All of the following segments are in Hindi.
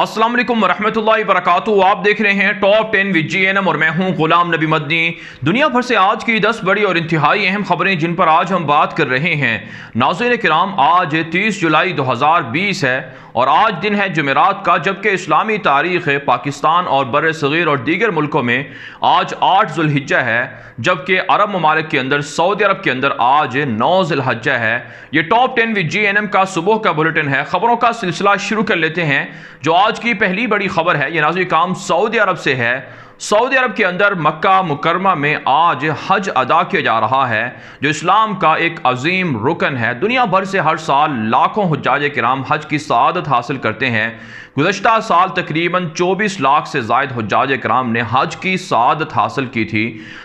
अस्सलाम वालेकुम रहमतुल्लाहि व बरकातुहू। आप देख रहे हैं टॉप 10 विद GNM और मैं हूं गुलाम नबी मदनी। दुनिया भर से आज की 10 बड़ी और इंतहाई अहम खबरें जिन पर आज हम बात कर रहे हैं। नाज़रीन किराम, आज 30 जुलाई 2020 है और आज दिन है जुमेरात का, जबकि इस्लामी तारीख़ पाकिस्तान और बर सग़ीर और दीगर मुल्कों में आज 8 ज़ुल्हिज्जा है, जबकि अरब ममालिक के अंदर सऊदी अरब के अंदर आज 9 ज़ुल्हिज्जा है। ये टॉप 10 विद GNM का सुबह का बुलेटिन है। खबरों का सिलसिला शुरू कर लेते हैं। जो आज की पहली बड़ी खबर है ये नाज़रीन काम सऊदी अरब से है। सऊदी अरब के अंदर मक्का मुकरमा में आज हज अदा किया जा रहा है, जो इस्लाम का एक अजीम रुकन है। दुनिया भर से हर साल लाखों हुज्जाज किराम हज की सआदत हासिल करते हैं। गुज़श्ता साल तकरीबन 24 लाख से ज़ायद हुज्जाज किराम ने हज की सआदत हासिल की थी,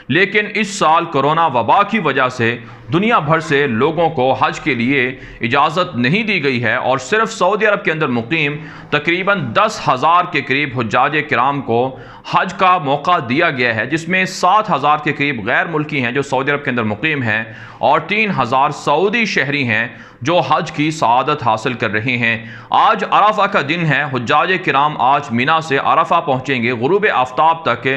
लेकिन इस साल कोरोना वबा की वजह से दुनिया भर से लोगों को हज के लिए इजाज़त नहीं दी गई है और सिर्फ सऊदी अरब के अंदर मुकीम तकरीबन 10,000 के करीब हुज्जाज किराम को हज का मौका दिया गया है, जिसमें 7,000 के करीब गैर मुल्की हैं जो सऊदी अरब के अंदर मुकीम हैं और 3,000 सऊदी शहरी हैं जो हज की सआदत हासिल कर रहे हैं। आज अरफा का दिन है। हुज्जाज किराम आज मिना से अरफा पहुँचेंगे। गुरूब आफ्ताब तक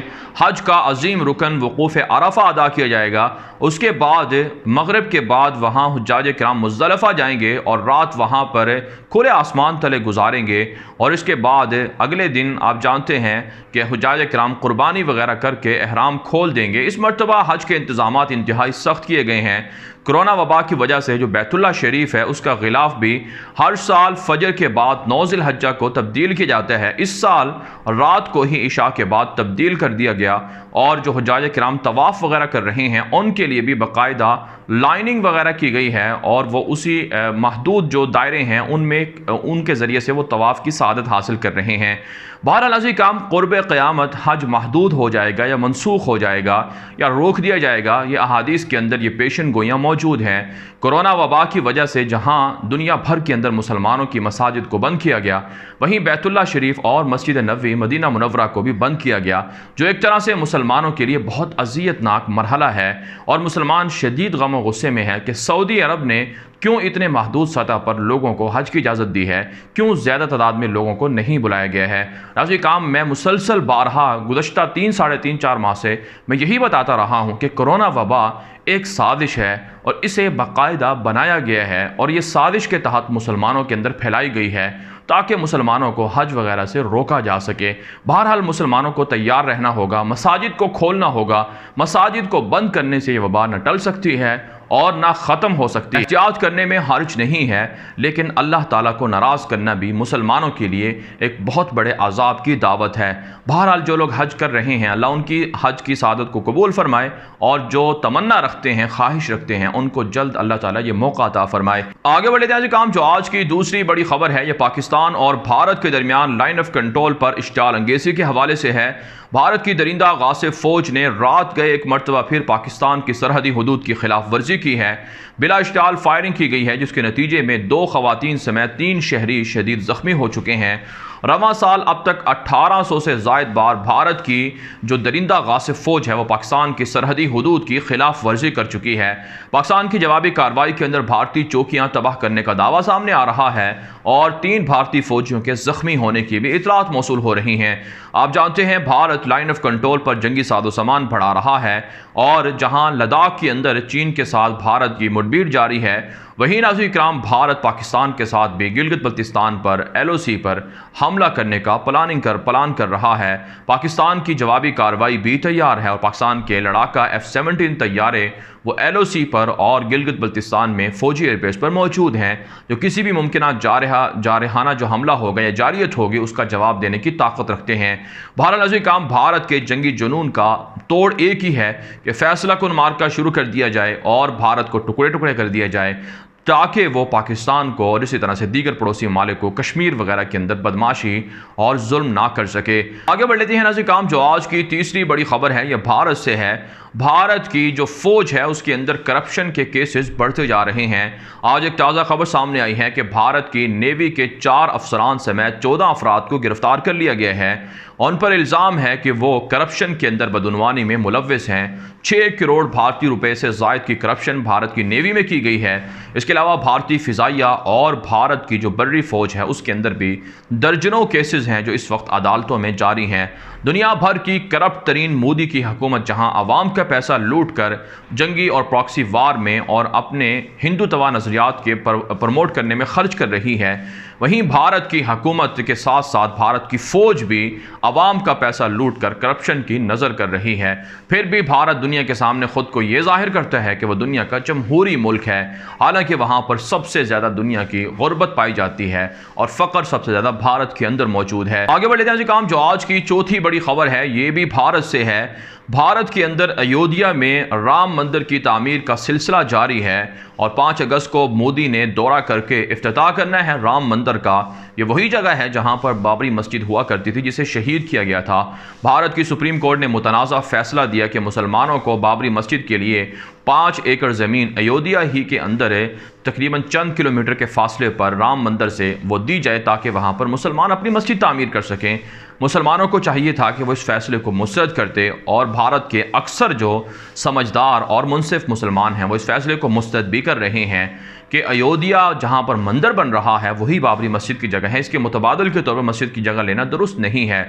हज का अजीम रुकन वकूफ़ अरफा अदा किया जाएगा। उसके बाद मगरिब के बाद वहाँ हुज्जाज किराम मुज़दलिफ़ा जाएंगे और रात वहाँ पर खुले आसमान तले गुजारेंगे और इसके बाद अगले दिन आप जानते हैं कि हुज्जाज किराम कुर्बानी वगैरह करके एहराम खोल देंगे। इस मरतबा हज के इंतज़ामात इंतहाई सख्त किए गए हैं। कोरोना वबा की वजह से जो बैतुल्ला शरीफ है उसका गिलाफ भी हर साल फजर के बाद 9 ज़िलहज्जा को तब्दील किया जाता है। इस साल रात को ही इशा के बाद तब्दील कर दिया गया और जो हुज्जाज किराम तवाफ़ वगैरह कर रहे हैं उनके लिए भी बाकायदा लाइनिंग वगैरह की गई है और वो उसी महदूद जो दायरे हैं उनमें उनके ज़रिए से वो तवाफ़ की सआदत हासिल कर रहे हैं। बहरहाल अज़ीज़ काम क़ुर्ब क़यामत हज महदूद हो जाएगा या मनसूख हो जाएगा या रोक दिया जाएगा, ये अहादीस के अंदर ये पेशन गोइयाँ मौजूद हैं। कोरोना वबा की वजह से जहाँ दुनिया भर के अंदर मुसलमानों की मसाजिद को बंद किया गया, वहीं बैतुल्ला शरीफ और मस्जिद नबवी मदीना मुनव्वरा को भी बंद किया गया, जो एक तरह से मुसलमानों के लिए बहुत अज़ियतनाक मरहला है और मुसलमान शदीद गम और गुस्से में है कि सऊदी अरब ने क्यों इतने महदूद सतह पर लोगों को हज की इजाज़त दी है, क्यों ज़्यादा तादाद में लोगों को नहीं बुलाया गया है। राजी काम मैं मुसलसल बारहा गुज़श्ता 3 साढ़े 3-4 माह से मैं यही बताता रहा हूँ कि कोरोना वबा एक साजिश है और इसे बाकायदा बनाया गया है और ये साजिश के तहत मुसलमानों के अंदर फैलाई गई है ताकि मुसलमानों को हज वगैरह से रोका जा सके। बहरहाल मुसलमानों को तैयार रहना होगा, मसाजिद को खोलना होगा। मसाजिद को बंद करने से ये वबा न टल सकती है और ना ख़त्म हो सकती है। एहतियात करने में हर्ज नहीं है, लेकिन अल्लाह ताला को नाराज़ करना भी मुसलमानों के लिए एक बहुत बड़े अजाब की दावत है। बहरहाल जो लोग हज कर रहे हैं अल्लाह उनकी हज की सआदत को कबूल फरमाए और जो तमन्ना रखते हैं, ख्वाहिश रखते हैं, उनको जल्द अल्लाह ताला ये मौका अता फरमाए। आगे बढ़े थे काम। जो आज की दूसरी बड़ी खबर है ये पाकिस्तान और भारत के दरमियान लाइन ऑफ कंट्रोल पर इश्तियाल अंगेज़ी के हवाले से है। भारत की दरिंदा गासिब फ़ौज ने रात गए एक मरतबा फिर पाकिस्तान की सरहदी हदूद की खिलाफ वर्जी की है। बिला इश्तियाल फायरिंग की गई है, जिसके नतीजे में 2 ख़वातीन समेत 3 शहरी शदीद ज़ख्मी हो चुके हैं। रवां साल अब तक 1800 से ज़ायद बार भारत की जो दरिंदा गासिब फ़ौज है वो पाकिस्तान की सरहदी हदूद की खिलाफ वर्जी कर चुकी है। पाकिस्तान की जवाबी कार्रवाई के अंदर भारतीय चौकियाँ तबाह करने का दावा सामने आ रहा है और 3 भारतीय फ़ौजियों के ज़ख्मी होने की भी इतलात मौसूल हो रही हैं। आप जानते हैं भारत लाइन ऑफ कंट्रोल पर जंगी साजो सामान बढ़ा रहा है और जहाँ लद्दाख के अंदर चीन के साथ भारत की मुठभेड़ जारी है, वहीं नाज़रीन किराम भारत पाकिस्तान के साथ भी गिलगित बल्तिस्तान पर LOC पर हमला करने का प्लान कर रहा है। पाकिस्तान की जवाबी कार्रवाई भी तैयार है और पाकिस्तान के लड़ाका F-17 तैयारे वो LOC पर और गिलगित बल्तिस्तान में फ़ौजी एयरबेस पर मौजूद हैं, जो किसी भी मुमकिन जारहाना जो हमला होगा या जारियत होगी उसका जवाब देने की ताकत रखते हैं। बहरहाल नाज़रीन काम भारत के जंगी जुनून का तोड़ एक ही है कि फैसला कुन मार्का शुरू कर दिया जाए और भारत को टुकड़े टुकड़े कर दिया जाए ताकि वो पाकिस्तान को और इसी तरह से दीगर पड़ोसी मालिक को कश्मीर वगैरह के अंदर बदमाशी और जुल्म ना कर सके। आगे बढ़ लेते हैं नाज़रीन काम। जो आज की तीसरी बड़ी खबर है यह भारत से है। भारत की जो फ़ौज है उसके अंदर करप्शन के केसेस बढ़ते जा रहे हैं। आज एक ताज़ा खबर सामने आई है कि भारत की नेवी के 4 अफसरान समेत 14 अफराद को गिरफ्तार कर लिया गया है। उन पर इल्ज़ाम है कि वो करप्शन के अंदर बदउनवानी में मुलव्विस हैं। 6 करोड़ भारतीय रुपए से ज़ायद की करप्शन भारत की नेवी में की गई है। इसके अलावा भारतीय फ़िज़ाइया और भारत की जो बर्री फ़ौज है उसके अंदर भी दर्जनों केसेस हैं जो इस वक्त अदालतों में जारी हैं। दुनिया भर की करप्ट तरीन मोदी की हुकूमत जहां आवाम का पैसा लूट कर जंगी और प्रॉक्सी वार में और अपने हिंदुत्व नज़रियात के प्रमोट करने में खर्च कर रही है, वहीं भारत की हुकूमत के साथ साथ भारत की फ़ौज भी आवाम का पैसा लूट कर करप्शन की नज़र कर रही है। फिर भी भारत दुनिया के सामने ख़ुद को ये जाहिर करता है कि वह दुनिया का जमहूरी मुल्क है, हालांकि वहाँ पर सबसे ज़्यादा दुनिया की गुर्बत पाई जाती है और फ़क्र सबसे ज़्यादा भारत के अंदर मौजूद है। आगे बढ़ लेते हैं जी काम, जो आज की चौथी बड़ी खबर है ये भी भारत से है। भारत के अंदर अयोध्या में राम मंदिर की तामीर का सिलसिला जारी है और 5 अगस्त को मोदी ने दौरा करके इफ्तिताह करना है राम मंदिर का। ये वही जगह है जहां पर बाबरी मस्जिद हुआ करती थी जिसे शहीद किया गया था। भारत की सुप्रीम कोर्ट ने मुतनाज़ा फैसला दिया कि मुसलमानों को बाबरी मस्जिद के लिए 5 एकड़ ज़मीन अयोध्या ही के अंदर तकरीबन चंद किलोमीटर के फासले पर राम मंदिर से वो दी जाए ताकि वहाँ पर मुसलमान अपनी मस्जिद तामीर कर सकें। मुसलमानों को चाहिए था कि वो इस फैसले को मुस्तरद करते और भारत के अक्सर जो समझदार और मुनसिफ मुसलमान हैं वो इस फैसले को मुस्तरद भी कर रहे हैं कि अयोध्या जहाँ पर मंदिर बन रहा है वही बाबरी मस्जिद की जगह है, इसके मुतबादल के तौर पर मस्जिद की जगह लेना दुरुस्त नहीं है।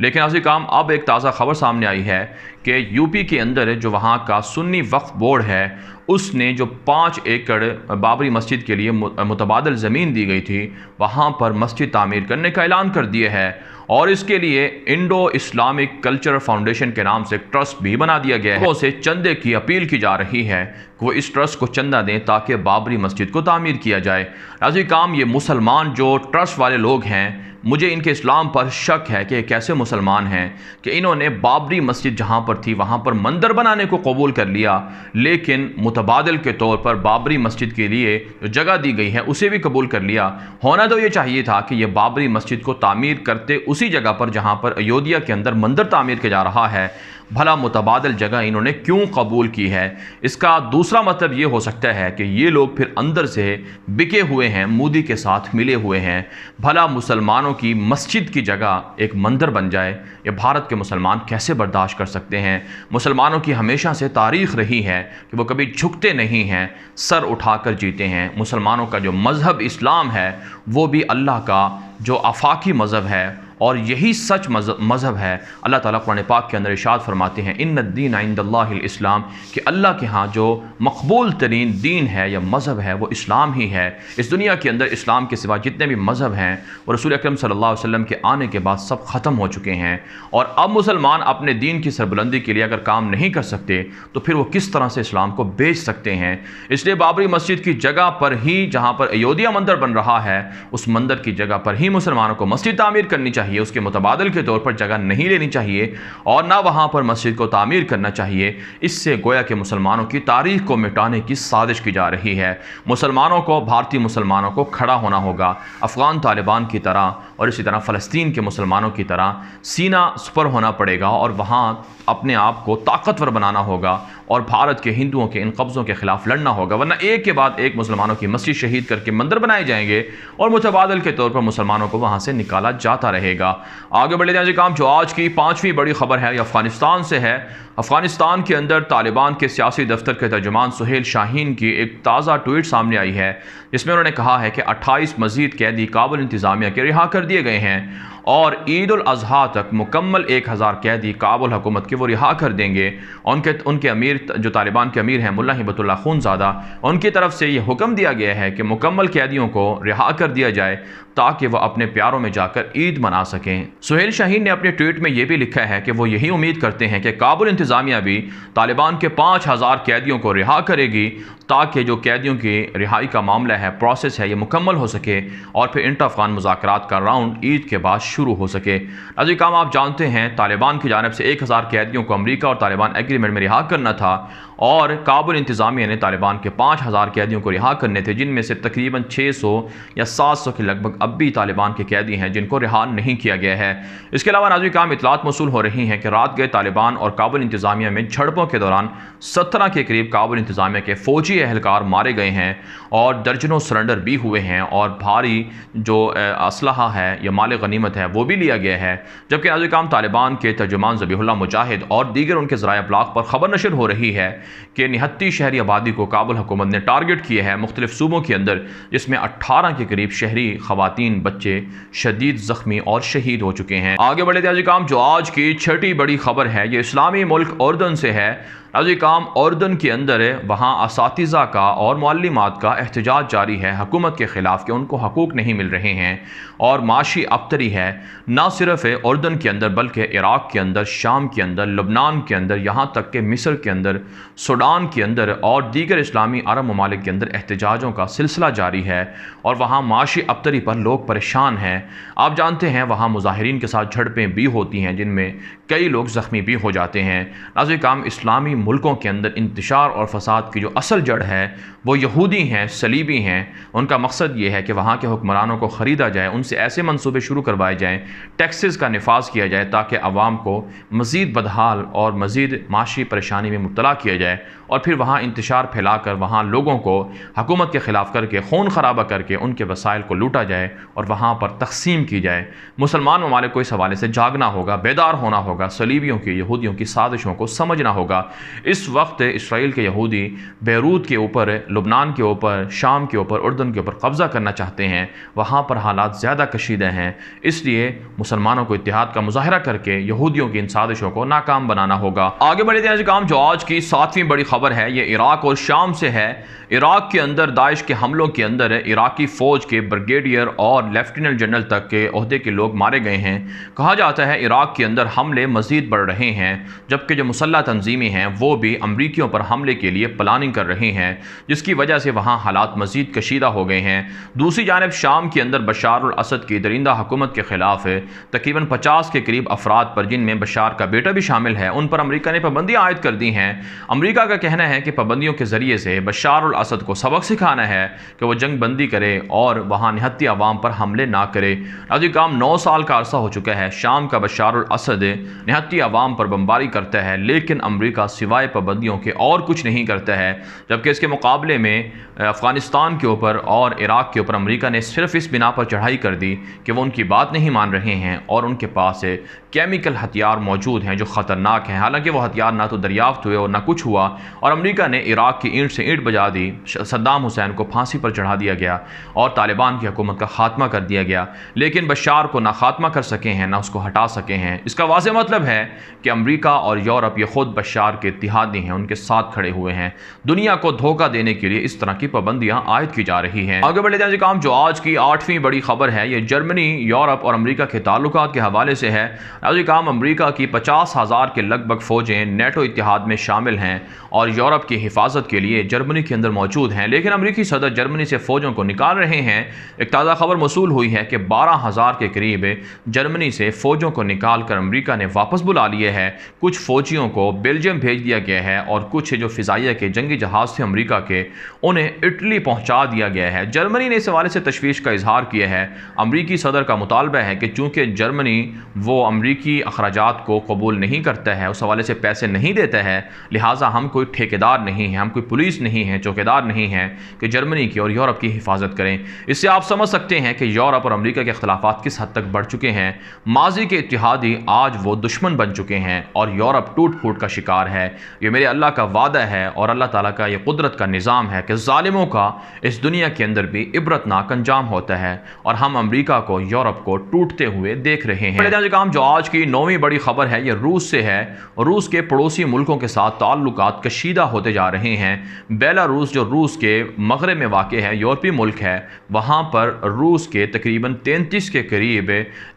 लेकिन अजी काम, अब एक ताज़ा खबर सामने आई है कि यूपी के अंदर जो वहाँ का सुन्नी वक्फ बोर्ड है उसने जो 5 एकड़ बाबरी मस्जिद के लिए मुतबादल ज़मीन दी गई थी वहाँ पर मस्जिद तामीर करने का ऐलान कर दिया है और इसके लिए इंडो इस्लामिक कल्चर फाउंडेशन के नाम से एक ट्रस्ट भी बना दिया गया है। उसे चंदे की अपील की जा रही है कि वो इस ट्रस्ट को चंदा दें ताकि बाबरी मस्जिद को तामीर किया जाए। राजी काम, ये मुसलमान जो ट्रस्ट वाले लोग हैं, मुझे इनके इस्लाम पर शक है कि कैसे मुसलमान हैं कि इन्होंने बाबरी मस्जिद जहाँ पर थी वहाँ पर मंदिर बनाने को कबूल कर लिया, लेकिन मुतबादल के तौर पर बाबरी मस्जिद के लिए जो जगह दी गई है उसे भी कबूल कर लिया। होना तो ये चाहिए था कि ये बाबरी मस्जिद को तामीर करते उसी जगह पर जहाँ पर अयोध्या के अंदर मंदिर तामीर किया जा रहा है। भला मुतबादल जगह इन्होंने क्यों कबूल की है? इसका दूसरा मतलब ये हो सकता है कि ये लोग फिर अंदर से बिके हुए हैं, मोदी के साथ मिले हुए हैं। भला मुसलमानों की मस्जिद की जगह एक मंदिर बन जाए, ये भारत के मुसलमान कैसे बर्दाश्त कर सकते हैं? मुसलमानों की हमेशा से तारीख़ रही है कि वो कभी झुकते नहीं हैं, सर उठाकर जीते हैं। मुसलमानों का जो मज़हब इस्लाम है वो भी अल्लाह का जो आफाकी मज़हब है और यही सच मज़हब है। अल्लाह ताला कुरान पाक के अंदर इरशाद फरमाते हैं, इन्नद्दीन इंदल्लाहिल इस्लाम, कि अल्लाह के यहाँ जो मकबूल तरीन दीन है या मज़हब है वो इस्लाम ही है। इस दुनिया के अंदर इस्लाम के सिवा जितने भी मज़हब हैं वो रसूल अकरम सल्लल्लाहु अलैहि वसल्लम के आने के बाद सब ख़त्म हो चुके हैं और अब मुसलमान अपने दीन की सरबुलंदी के लिए अगर काम नहीं कर सकते तो फिर वो किस तरह से इस्लाम को बेच सकते हैं? इसलिए बाबरी मस्जिद की जगह पर ही, जहाँ पर अयोध्या मंदिर बन रहा है, उस मंदिर की जगह पर ही मुसलमानों को मस्जिद तामीर करनी चाहिए। उसके मुतबादल के तौर पर जगह नहीं लेनी चाहिए और ना वहाँ पर मस्जिद को तामीर करना चाहिए। इससे गोया के मुसलमानों की तारीख को मिटाने की साजिश की जा रही है। मुसलमानों को, भारतीय मुसलमानों को खड़ा होना होगा, अफ़गान तालिबान की तरह और इसी तरह फ़लस्तीन के मुसलमानों की तरह सीना सुपर होना पड़ेगा और वहाँ अपने आप को ताकतवर बनाना होगा और भारत के हिंदुओं के इन कब्ज़ों के ख़िलाफ़ लड़ना होगा, वरना एक के बाद एक मुसलमानों की मस्जिद शहीद करके मंदिर बनाए जाएंगे और मुतबादल के तौर पर मुसलमानों को वहाँ से निकाला जाता रहेगा। आगे बढ़ लेते हैं जी काम, जो आज की 5वीं बड़ी खबर है ये अफ़गानिस्तान से है। अफ़गानिस्तान के अंदर तालिबान के सियासी दफ्तर के तर्जुमान सुहेल शाहीन की एक ताज़ा ट्वीट सामने आई है जिसमें उन्होंने कहा है कि 28 मज़ीद कैदी काबुल इंतज़ामिया के रिहा कर दिए गए हैं और ईद उल अज़हा तक मुकम्मल 1000 कैदी काबुल हुकूमत के वो रिहा कर देंगे। उनके अमीर, जो तालिबान के अमीर हैं मुल्ला हिबतुल्लाह खूनज़ादा, उनकी तरफ से ये हुक्म दिया गया है कि मुकम्मल कैदियों को रिहा कर दिया जाए ताकि वह अपने प्यारों में जाकर ईद मना सकें। सुहेल शाहीन ने अपने ट्वीट में यह भी लिखा है कि वो यही उम्मीद करते हैं कि काबुल इंतज़ामिया भी तालिबान के 5000 कैदियों को रिहा करेगी ताकि जो कैदियों की रिहाई का मामला है, प्रोसेस है, ये मुकम्मल हो सके और फिर इंटर अफ़गान मुज़ाकरात का राउंड ईद के बाद शुरू हो सके। नाज़रीन काम, आप जानते हैं तालिबान की जानिब से 1000 कैदियों को अमेरिका और तालिबान एग्रीमेंट में रिहा करना था और काबुल इंतज़ामिया ने तालिबान के 5000 कैदियों को रिहा करने थे, जिनमें से तकरीबन 600 या 700 के लगभग अब भी तालिबान के कैदी हैं जिनको रिहा नहीं किया गया है। इसके अलावा नाज़रीन काम, इतलात मौसूल हो रही हैं कि रात गए तालिबान और काबुल इंतज़ामिया में झड़पों के दौरान 17 के करीब काबुल इंतज़ामिया के फ़ौजी एहलकार मारे गए हैं और दर्जनों सरेंडर भी हुए हैं और भारी जो असलहा है या माल गनीमत है वो भी लिया गया है। जबकि नाज़िर तालिबान के तर्जुमान ज़बीहुल्लाह मुजाहिद और दीगर उनके ज़राए अब्लाग पर खबर नशर हो रही है कि 69 शहरी आबादी को काबुल हुकूमत ने टारगेट किया है मुख्तलिफ सूबों के अंदर, जिसमें 18 के करीब शहरी ख़वातीन बच्चे शदीद ज़ख्मी और शहीद हो चुके हैं। आगे बढ़े नाज़िर काम, जो आज की छठी बड़ी खबर है ये इस्लामी मुल्क उर्दन से है। नाज़िर काम, उर्दन के अंदर वहाँ असातिज़ा का और मुअल्लिमात का एहतजाज जारी है हुकूमत के ख़िलाफ़ कि उनको हकूक़ नहीं मिल रहे हैं और माशी अबतरी है, ना सिर्फ उर्दन के अंदर बल्कि इराक़ के अंदर, शाम के अंदर, लबनान के अंदर, यहाँ तक कि मिस्र के अंदर, सूडान के अंदर और दीगर इस्लामी अरब ममालिक के अंदर एहतजाजों का सिलसिला जारी है और वहाँ माशी अबतरी पर लोग परेशान हैं। आप जानते हैं वहाँ मुजाहिरीन के साथ झड़पें भी होती हैं जिनमें कई लोग ज़ख्मी भी हो जाते हैं। नाज़िर काम, इस्लामी मुल्कों के अंदर इंतशार और फसाद की जो असल जड़ है वो यहूदी हैं, सलीबी हैं। उनका मकसद ये है कि वहाँ के हुक्मरानों को ख़रीदा जाए, उनसे ऐसे मंसूबे शुरू करवाए जाएँ, टैक्सेस का निफाज किया जाए ताकि अवाम को मज़ीद बदहाल और मज़ीद माशी परेशानी में मुब्तला किया जाए और फिर वहाँ इंतशार फैलाकर वहाँ लोगों को हुकूमत के ख़िलाफ़ करके खून खराबा करके उनके वसाइल को लूटा जाए और वहाँ पर तकसीम की जाए। मुसलमान ममालिक को इस हवाले से जागना होगा, बेदार होना होगा, सलीबियों की, यहूदियों की साजिशों को समझना होगा। इस वक्त इसराइल के यहूदी बैरूत के ऊपर, लुबनान के ऊपर, शाम के ऊपर, उर्दन के ऊपर कब्ज़ा करना चाहते हैं। वहाँ पर हालात ज़्यादा कशीदा हैं, इसलिए मुसलमानों को इत्तेहाद का मुजाहरा करके यहूदियों की इन साजिशों को नाकाम बनाना होगा। आगे बढ़े थे काम, जो आज की 7वीं बड़ी खबर है ये इराक़ और शाम से है। इराक़ के अंदर दाइश के हमलों के अंदर इराक़ी फ़ौज के ब्रिगेडियर और लेफ्टिनेंट जनरल तक के ओहदे के लोग मारे गए हैं। कहा जाता है इराक़ के अंदर हमले मज़ीद बढ़ रहे हैं, जबकि जो मुसल्लह तंजीमें हैं वो भी अमरीकियों पर हमले के लिए प्लानिंग कर रहे हैं, जिसकी वजह से वहाँ हालात मज़ीद कशीदा हो गए हैं। दूसरी जानब शाम के अंदर बशार अल असद की दरिंदा हुकूमत के ख़िलाफ़ तकरीबन 50 के करीब अफराद पर, जिनमें बशार का बेटा भी शामिल है, उन पर अमरीका ने पाबंदियाँ आयद कर दी हैं। अमरीका का कहना है कि पाबंदियों के ज़रिए से बशार अल असद को सबक सिखाना है कि वह जंग बंदी करे और वहाँ निहत्ती अवाम पर हमले ना करे। नाज़िर काम, 9 साल का अरसा हो चुका है शाम का बशार अल असद निहत्ती अवाम पर बमबारी करता है, लेकिन अमरीका सिवाय पाबंदियों के और कुछ नहीं करता है। जबकि इसके मुकाबले में अफ़गानिस्तान के ऊपर और इराक़ के ऊपर अमरीका ने सिर्फ इस बिना पर चढ़ाई कर दी कि वो उनकी बात नहीं मान रहे हैं और उनके पास केमिकल हथियार मौजूद हैं जो ख़तरनाक हैं। हालांकि वो हथियार ना तो दरियाफ्त हुए और ना कुछ हुआ और अमरीका ने इराक़ की ईंट से ईंट बजा दी, सद्दाम हुसैन को फांसी पर चढ़ा दिया गया और तालिबान की हुकूमत का ख़ात्मा कर दिया गया। लेकिन बशार को ना ख़ात्मा कर सके हैं ना उसको हटा सके हैं। इसका वाज़ेह मतलब है कि अमरीका और यूरोप ये ख़ुद बशार के इत्तेहादी हैं, उनके साथ खड़े हुए हैं। दुनिया को धोखा देने के लिए इस तरह की पाबंदियाँ आयद की जा रही हैं। आगे बढ़े जाए काम, जो आज की 8वीं बड़ी खबर है ये जर्मनी, यूरोप और अमरीका के ताल्लुकात के हवाले से है। नाज़िर काम, अमरीका की 50,000 के लगभग फ़ौजें नेटो इत्तेहाद में शामिल हैं और यूरोप की हिफाजत के लिए जर्मनी के अंदर मौजूद हैं, लेकिन अमरीकी सदर जर्मनी से फ़ौजों को निकाल रहे हैं। एक ताज़ा खबर मौसूल हुई है कि 12,000 के करीब जर्मनी से फ़ौजों को निकाल कर अमरीका ने वापस बुला लिए है। कुछ फ़ौजियों को बेल्जियम भेज दिया गया है और कुछ जो फ़िज़ाइया के जंगी जहाज़ थे अमरीका के, उन्हें इटली पहुँचा दिया गया है। जर्मनी ने इस हवाले से तशवीश का इजहार किया है। अमरीकी सदर का मुतालबा है कि चूँकि जर्मनी वो अमरीकी अखराजात को कबूल नहीं करता है, उस हवाले से पैसे नहीं देता है, लिहाजा हम कोई ठेकेदार नहीं हैं, हम कोई पुलिस नहीं हैं, चौकीदार नहीं हैं कि जर्मनी की और यूरोप की हिफाजत करें। इससे आप समझ सकते हैं कि यूरोप और अमरीका के अख्तिलाफ़ात किस हद तक बढ़ चुके हैं। माजी के इत्तेहादी आज वो दुश्मन बन चुके हैं और यूरोप टूट फूट का शिकार है। ये मेरे अल्लाह का वादा है और अल्लाह ताला का ये कुदरत का निज़ाम है कि ज़ालिमों का इस दुनिया के अंदर भी इबरतनाक अंजाम होता है और हम अमरीका को, यूरोप को टूटते हुए देख रहे हैं। काम, जो आज की 9वीं बड़ी खबर है ये रूस से है। रूस के पड़ोसी मुल्कों के साथ ताल्लुकात कशीदा होते जा रहे हैं। बेलारूस जो रूस के मगरब में वाक़ है, यूरोपीय मुल्क है, वहाँ पर रूस के तकरीबन 33 के करीब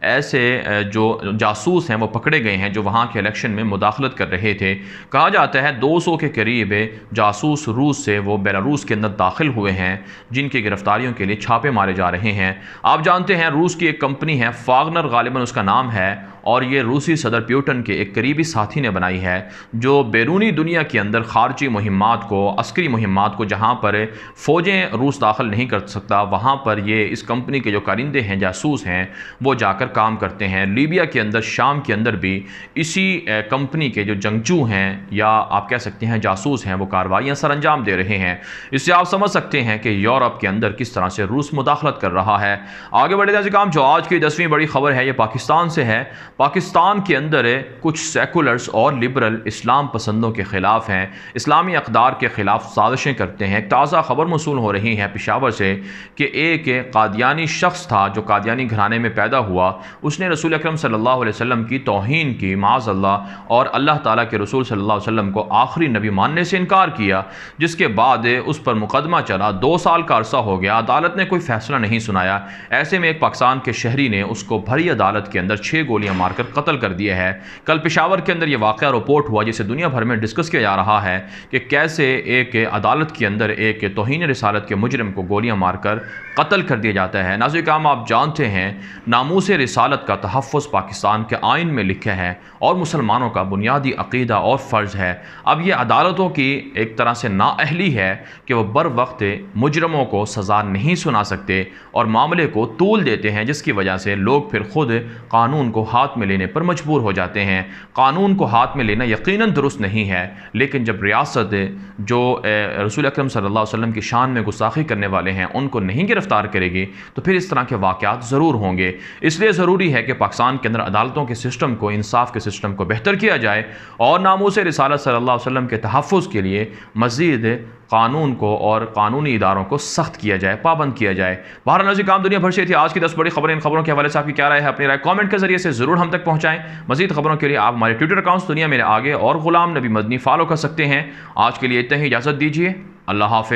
ऐसे जो जासूस हैं वो पकड़े गए हैं जो वहाँ के इलेक्शन में मुदाखलत कर रहे थे। कहा जाता है 200 के करीब जासूस रूस से वो बेलारूस के अंदर दाखिल हुए हैं, जिनकी गिरफ्तारियों के लिए छापे मारे जा रहे हैं। आप जानते हैं रूस की एक कंपनी है फागनर, गालिबन उसका नाम है, और ये रूसी सदर प्यूटन के एक करीबी साथी ने बनाई है, जो बैरूनी दुनिया के अंदर खारजी मुहिम्मात को, अस्करी मुहिम्मात को, जहाँ पर फ़ौजें रूस दाखिल नहीं कर सकता, वहाँ पर ये इस कंपनी के जो कारिंदे हैं, जासूस हैं, वो जाकर काम करते हैं। लीबिया के अंदर, शाम के अंदर भी इसी कंपनी के जो जंगजू हैं या आप कह सकते हैं जासूस हैं, वो कार्रवाइयाँ सर अंजाम दे रहे हैं। इससे आप समझ सकते हैं कि यूरोप के अंदर किस तरह से रूस मुदाखलत कर रहा है। आगे बढ़े थे काम, जो आज की 10वीं बड़ी खबर है ये पाकिस्तान से है। पाकिस्तान के अंदर कुछ सेकुलर्स और लिबरल इस्लाम पसंदों के ख़िलाफ़ हैं, इस्लामी अक़दार के ख़िलाफ़ साजिशें करते हैं। एक ताज़ा खबर मौसूल हो रही है पेशावर से कि एक कादियानी शख्स था जो कादियानी घराने में पैदा हुआ, उसने रसूल अकरम सल्लल्लाहु अलैहि वसल्लम की तौहीन की, माज़अल्लाह, और अल्लाह ताला के रसूल सल्लल्लाहु अलैहि वसल्लम को आखिरी नबी मानने से इनकार किया, जिसके बाद उस पर मुकदमा चला। 2 साल का अरसा हो गया, अदालत ने कोई फ़ैसला नहीं सुनाया। ऐसे में एक पाकिस्तान के शहरी ने उसको भरी अदालत के अंदर 6 गोलियां मारकर कत्ल कर दिया है। कल पेशावर के अंदर यह वाक़या रिपोर्ट हुआ, जिसे दुनिया भर में डिस्कस किया जा रहा है कि कैसे एक अदालत के अंदर एक तौहीन रिसालत के मुजरिम को गोलियां मारकर कत्ल कर दिया जाता है। नाज़रीन काम, आप जानते हैं नामूस रिसालत का तहफ़्फ़ुज़ पाकिस्तान के आइन में लिखा है और मुसलमानों का बुनियादी अक़ीदा और फ़र्ज़ है। अब ये अदालतों की एक तरह से नाअहली है कि वह बर वक्त मुजरमों को सज़ा नहीं सुना सकते और मामले को तूल देते हैं, जिसकी वजह से लोग फिर ख़ुद कानून को हाथ में लेने पर मजबूर हो जाते हैं। कानून को हाथ में लेना यकीनन दुरुस्त नहीं है, लेकिन जब रियासत जो रसूल अकरम सल्लल्लाहु अलैहि वसल्लम की शान में गुस्ताखी करने वाले हैं उनको नहीं गिरफ्तार करेगी तो फिर इस तरह के वाक़यात ज़रूर होंगे। इसलिए ज़रूरी है कि पाकिस्तान के अंदर अदालतों के सिस्टम को, इंसाफ के सिस्टम को बेहतर किया जाए और नामूस रिसालत सल्लल्लाहु अलैहि वसल्लम के तहफ़्फ़ुज़ के लिए मज़ीद कानून को और कानूनी इदारों को सख्त किया जाए, पाबंद किया जाए। बहरहाल नाज़रीन काम, दुनिया भर से थी आज की 10 बड़ी खबरें। इन खबरों के हवाले से आपकी क्या राय है? अपनी राय कमेंट के जरिए से ज़रूर हम तक पहुँचाएँ। मज़ीद खबरों के लिए आप हमारे ट्विटर अकाउंट्स दुनिया मेरे आगे और ग़ुलाम नबी मदनी फॉलो कर सकते हैं। आज के लिए इतना ही, इजाज़त दीजिए। अल्लाह हाफ़िज़।